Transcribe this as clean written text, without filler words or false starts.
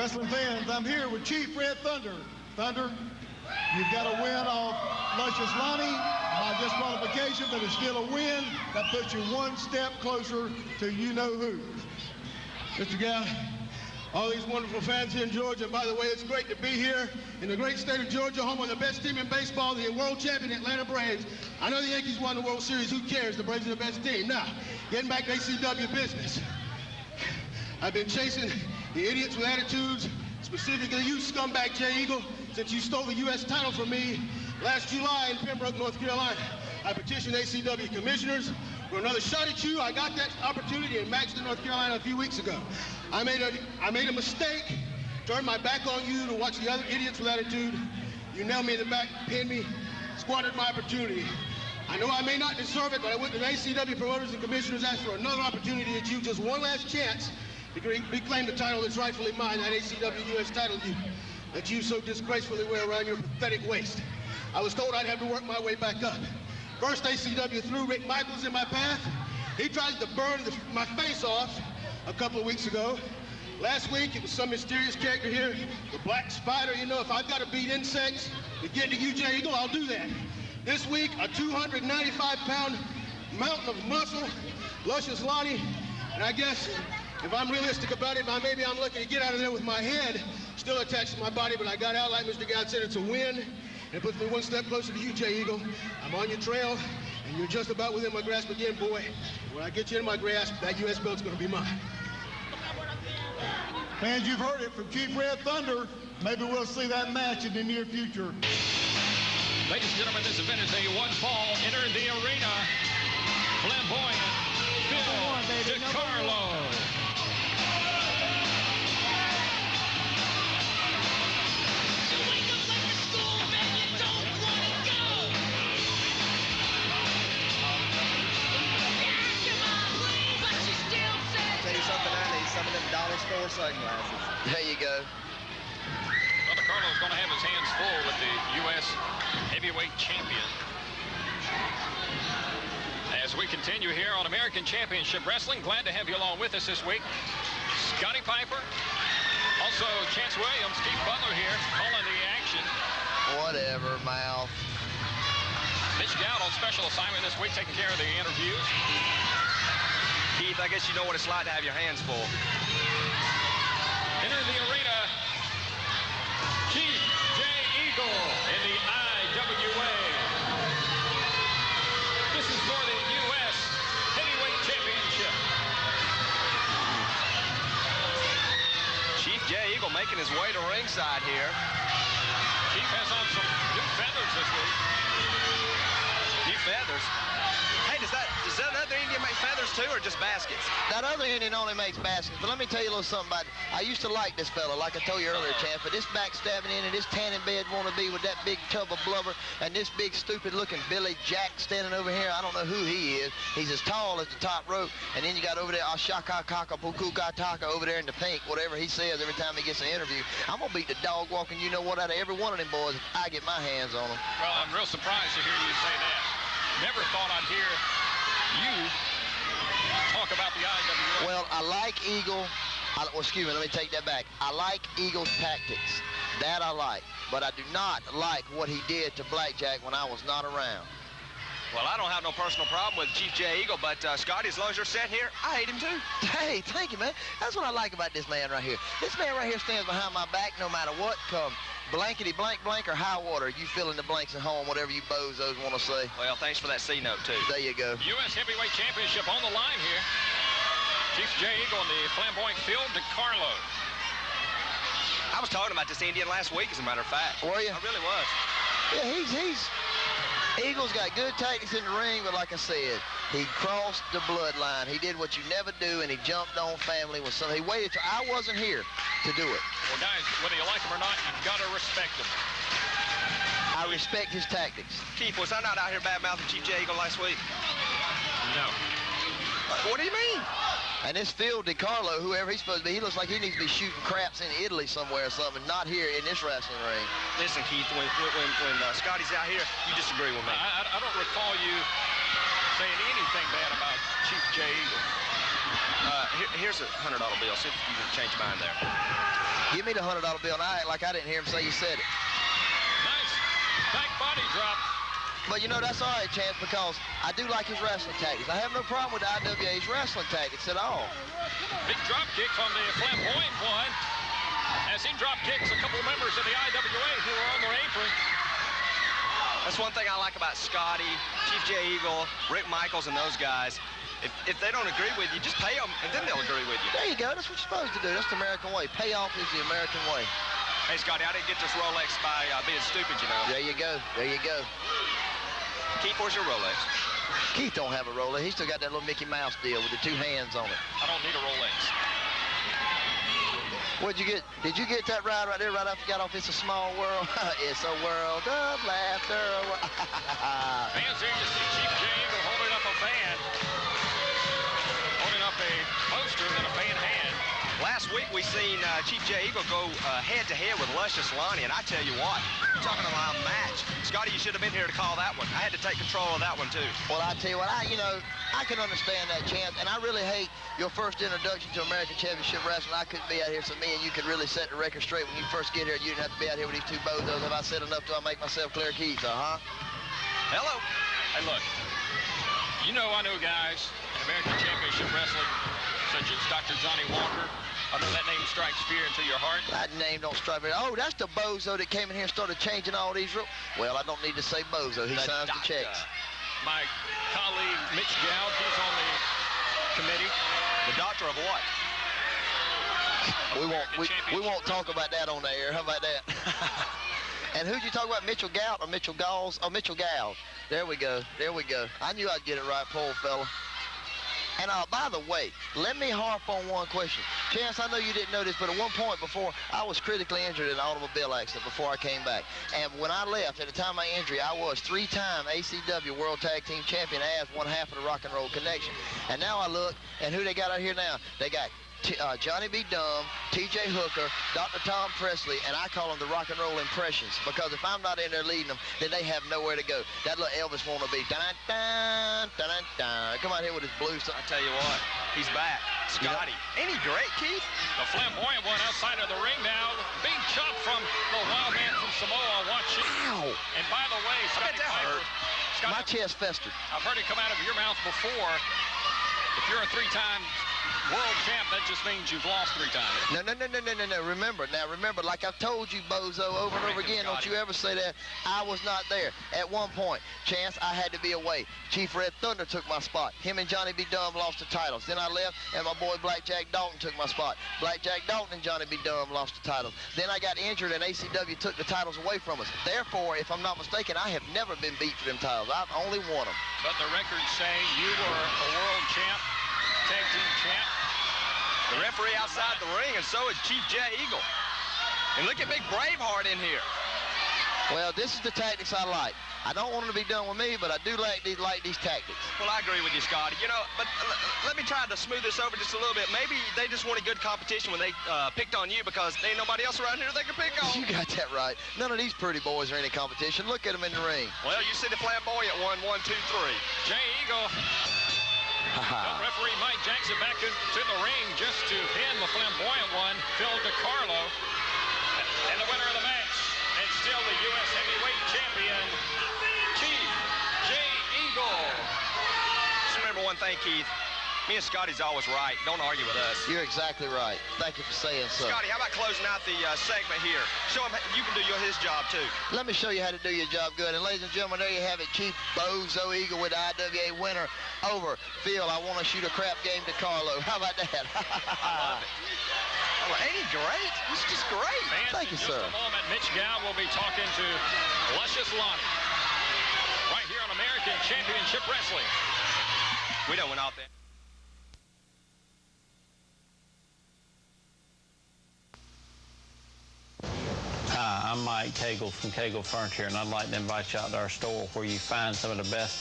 Wrestling fans, I'm here with Chief Red Thunder. Thunder, you've got a win off Luscious Lonnie by disqualification, but it's still a win. That puts you one step closer to you-know-who. Mr. Gow, all these wonderful fans here in Georgia, and by the way, it's great to be here in the great state of Georgia, home of the best team in baseball, the world champion Atlanta Braves. I know the Yankees won the World Series. Who cares? The Braves are the best team. Now, getting back to ACW business. I've been chasing the idiots with attitudes, specifically you, scumbag Jay Eagle, since you stole the U.S. title from me last July in Pembroke, North Carolina. I petitioned ACW commissioners for another shot at you. I got that opportunity in Maxton, North Carolina a few weeks ago. I made a mistake, turned my back on you to watch the other idiots with attitude. You nailed me in the back, pinned me, squandered my opportunity. I know I may not deserve it, but I went to the ACW promoters and commissioners, asked for another opportunity at you, just one last chance to reclaim the title that's rightfully mine, that ACW US title that you so disgracefully wear around your pathetic waist. I was told I'd have to work my way back up. First, ACW threw Rick Michaels in my path. He tried to burn my face off a couple of weeks ago. Last week, it was some mysterious character here, the Black Spider. You know, if I've got to beat insects to get to you, Jay Eagle, I'll do that. This week, a 295-pound mountain of muscle, Luscious Lonnie, and I guess if I'm realistic about it, maybe I'm lucky to get out of there with my head still attached to my body, but I got out. Like Mr. God said, it's a win. And it puts me one step closer to you, Jay Eagle. I'm on your trail, and you're just about within my grasp again, boy. When I get you in my grasp, that U.S. belt's going to be mine. Fans, you've heard it from Chief Red Thunder. Maybe we'll see that match in the near future. Ladies and gentlemen, this event is a one-fall. Enter the arena. Flamboyant Phil Decarlo. Some of them dollar store sunglasses. There you go. Well, Decarlo's going to have his hands full with the U.S. heavyweight champion. As we continue here on American Championship Wrestling, glad to have you along with us this week. Scotty Piper, also Chance Williams, Keith Butler here, calling the action. Whatever, mouth. Mitch Gout on special assignment this week, taking care of the interviews. Keith, I guess you know what it's like to have your hands full. Enter the arena, Chief Jay Eagle in the IWA. This is for the U.S. Heavyweight Championship. Chief Jay Eagle making his way to ringside here. Chief has on some new feathers this week. New feathers? Hey, does that other Indian make feathers too, or just baskets? That other Indian only makes baskets, but let me tell you a little something about it. I used to like this fella, like I told you earlier, Champ, but this backstabbing in and this tanning bed wannabe with that big tub of blubber and this big stupid-looking Billy Jack standing over here. I don't know who he is. He's as tall as the top rope, and then you got over there Ashaka Kaka Pukuka Taka over there in the pink, whatever he says every time he gets an interview. I'm going to beat the dog walking you-know-what out of every one of them boys if I get my hands on them. Well, I'm real surprised to hear you say that. Never thought I'd hear you talk about the IWA. Well, I like Eagle. Excuse me, let me take that back. I like Eagle's tactics. That I like. But I do not like what he did to Blackjack when I was not around. Well, I don't have no personal problem with Chief Jay Eagle, but Scotty, as long as you're sitting here, I hate him too. Hey, thank you, man. That's what I like about this man right here. This man right here stands behind my back no matter what come. Blankety blank blank or high water. You fill in the blanks at home, whatever you bozos want to say. Well, thanks for that C note, too. There you go. U.S. Heavyweight Championship on the line here. Chief Jay Eagle and the flamboyant Phil Decarlo. I was talking about this Indian last week, as a matter of fact. Were you? I really was. Yeah, Eagle's got good tactics in the ring, but like I said, he crossed the bloodline. He did what you never do, and he jumped on family with something. He waited till I wasn't here to do it. Well, guys, whether you like him or not, you've got to respect him. I respect his tactics. Keith, was I not out here bad-mouthing Chief Jay Eagle last week? No. What do you mean? And this Phil Decarlo, whoever he's supposed to be, he looks like he needs to be shooting craps in Italy somewhere or something, not here in this wrestling ring. Listen, Keith, when Scotty's out here, you disagree with me. I don't recall you saying anything bad about Chief Jay Eagle. Here's a $100 bill. See if you can change mine there. Give me the $100 bill, and I act like I didn't hear him say you said it. Nice back body drop. But, you know, that's all right, Chance, because I do like his wrestling tactics. I have no problem with the IWA's wrestling tactics at all. Big drop kick from the flamboyant one. As he drop kicks a couple members of the IWA who are on their apron. That's one thing I like about Scotty, Chief Jay Eagle, Rick Michaels, and those guys. If they don't agree with you, just pay them, and then they'll agree with you. There you go. That's what you're supposed to do. That's the American way. Payoff is the American way. Hey, Scotty, I didn't get this Rolex by being stupid, you know. There you go. There you go. Keith, where's your Rolex? Keith don't have a Rolex. He still got that little Mickey Mouse deal with the 2 hands on it. I don't need a Rolex. What'd you get? Did you get that ride right there right after you got off It's a Small World? It's a world of laughter. Fans here to see Chief Jay Eagle holding up a fan. Holding up a poster that a fan had. Last week we seen Chief Jay Eagle go head-to-head with Luscious Lonnie, and I tell you what, you're talking about a match. Scotty, you should have been here to call that one. I had to take control of that one, too. Well, I tell you what, I can understand that, Chance, and I really hate your first introduction to American Championship Wrestling. I couldn't be out here, so me and you could really set the record straight when you first get here. You didn't have to be out here with these 2 bozos. Have I said enough till I make myself clear, Keith, huh? Hello. Hey, look, you know I know guys in American Championship Wrestling, such as Dr. Johnny Walker. I know that name strikes fear into your heart. That name don't strike me. Oh, that's the bozo that came in here and started changing all these rules. Well, I don't need to say bozo. He signs the checks. My colleague, Mitch Gow, he's on the committee. The doctor of what? We won't talk about that on the air. How about that? And who'd you talk about, Mitchell Gout or Mitchell Galls? Oh, Mitchell Gow. There we go. There we go. I knew I'd get it right, poor fella. And by the way, let me harp on one question. Chance, I know you didn't know this, but at one point before, I was critically injured in an automobile accident before I came back. And when I left, at the time of my injury, I was 3-time ACW World Tag Team Champion as one half of the Rock and Roll Connection. And now I look, and who they got out here now? They got Johnny B. Dumb, T.J. Hooker, Dr. Tom Presley, and I call them the Rock and Roll Impressions, because if I'm not in there leading them, then they have nowhere to go. That little Elvis wannabe, dun, dun, dun, dun, come out here with his blues. I tell you what, he's back. Scotty. Ain't he great, Keith? The flamboyant one outside of the ring now. Big chop from the wild man from Samoa. Watch it. Ow. And by the way, Scotty Piper, my chest festered. I've heard it come out of your mouth before. If you're a 3-time world champ, that just means you've lost 3 times. No. Remember, like I've told you, bozo, over and over again, don't you ever say that. I was not there. At one point, Chance, I had to be away. Chief Red Thunder took my spot. Him and Johnny B. Dumb lost the titles. Then I left, and my boy Blackjack Dalton took my spot. Blackjack Dalton and Johnny B. Dumb lost the titles. Then I got injured, and ACW took the titles away from us. Therefore, if I'm not mistaken, I have never been beat for them titles. I've only won them. But the records say you were a world champ, tag team champ. The referee outside the ring, and so is Chief Jay Eagle. And look at Big Braveheart in here. Well, this is the tactics I like. I don't want them to be done with me, but I do like these tactics. Well, I agree with you, Scotty. You know, but let me try to smooth this over just a little bit. Maybe they just wanted good competition when they picked on you, because there ain't nobody else around here they can pick on. You got that right. None of these pretty boys are any competition. Look at them in the ring. Well, you see the flamboyant one, 1, 2, 3. Jay Eagle. Referee Mike Jackson back into the ring just to pin the flamboyant one, Phil Decarlo. And the winner of the match, and still the U.S. heavyweight champion, Chief Jay Eagle. Just remember one thing, Keith. Me and Scotty's always right. Don't argue with us. You're exactly right. Thank you for saying so. Scotty, how about closing out the segment here? Show him you can do his job, too. Let me show you how to do your job good. And ladies and gentlemen, there you have it. Chief Bozo Eagle with the IWA winner over Phil. I want to shoot a crap game to Carlo. How about that? I love it. Oh, ain't he great? He's just great. Fans, thank you, sir. In just a moment, Mitch Gow will be talking to Luscious Lonnie right here on American Championship Wrestling. We don't went out there. Hi, I'm Mike Cagle from Cagle Furniture, and I'd like to invite you out to our store where you find some of the best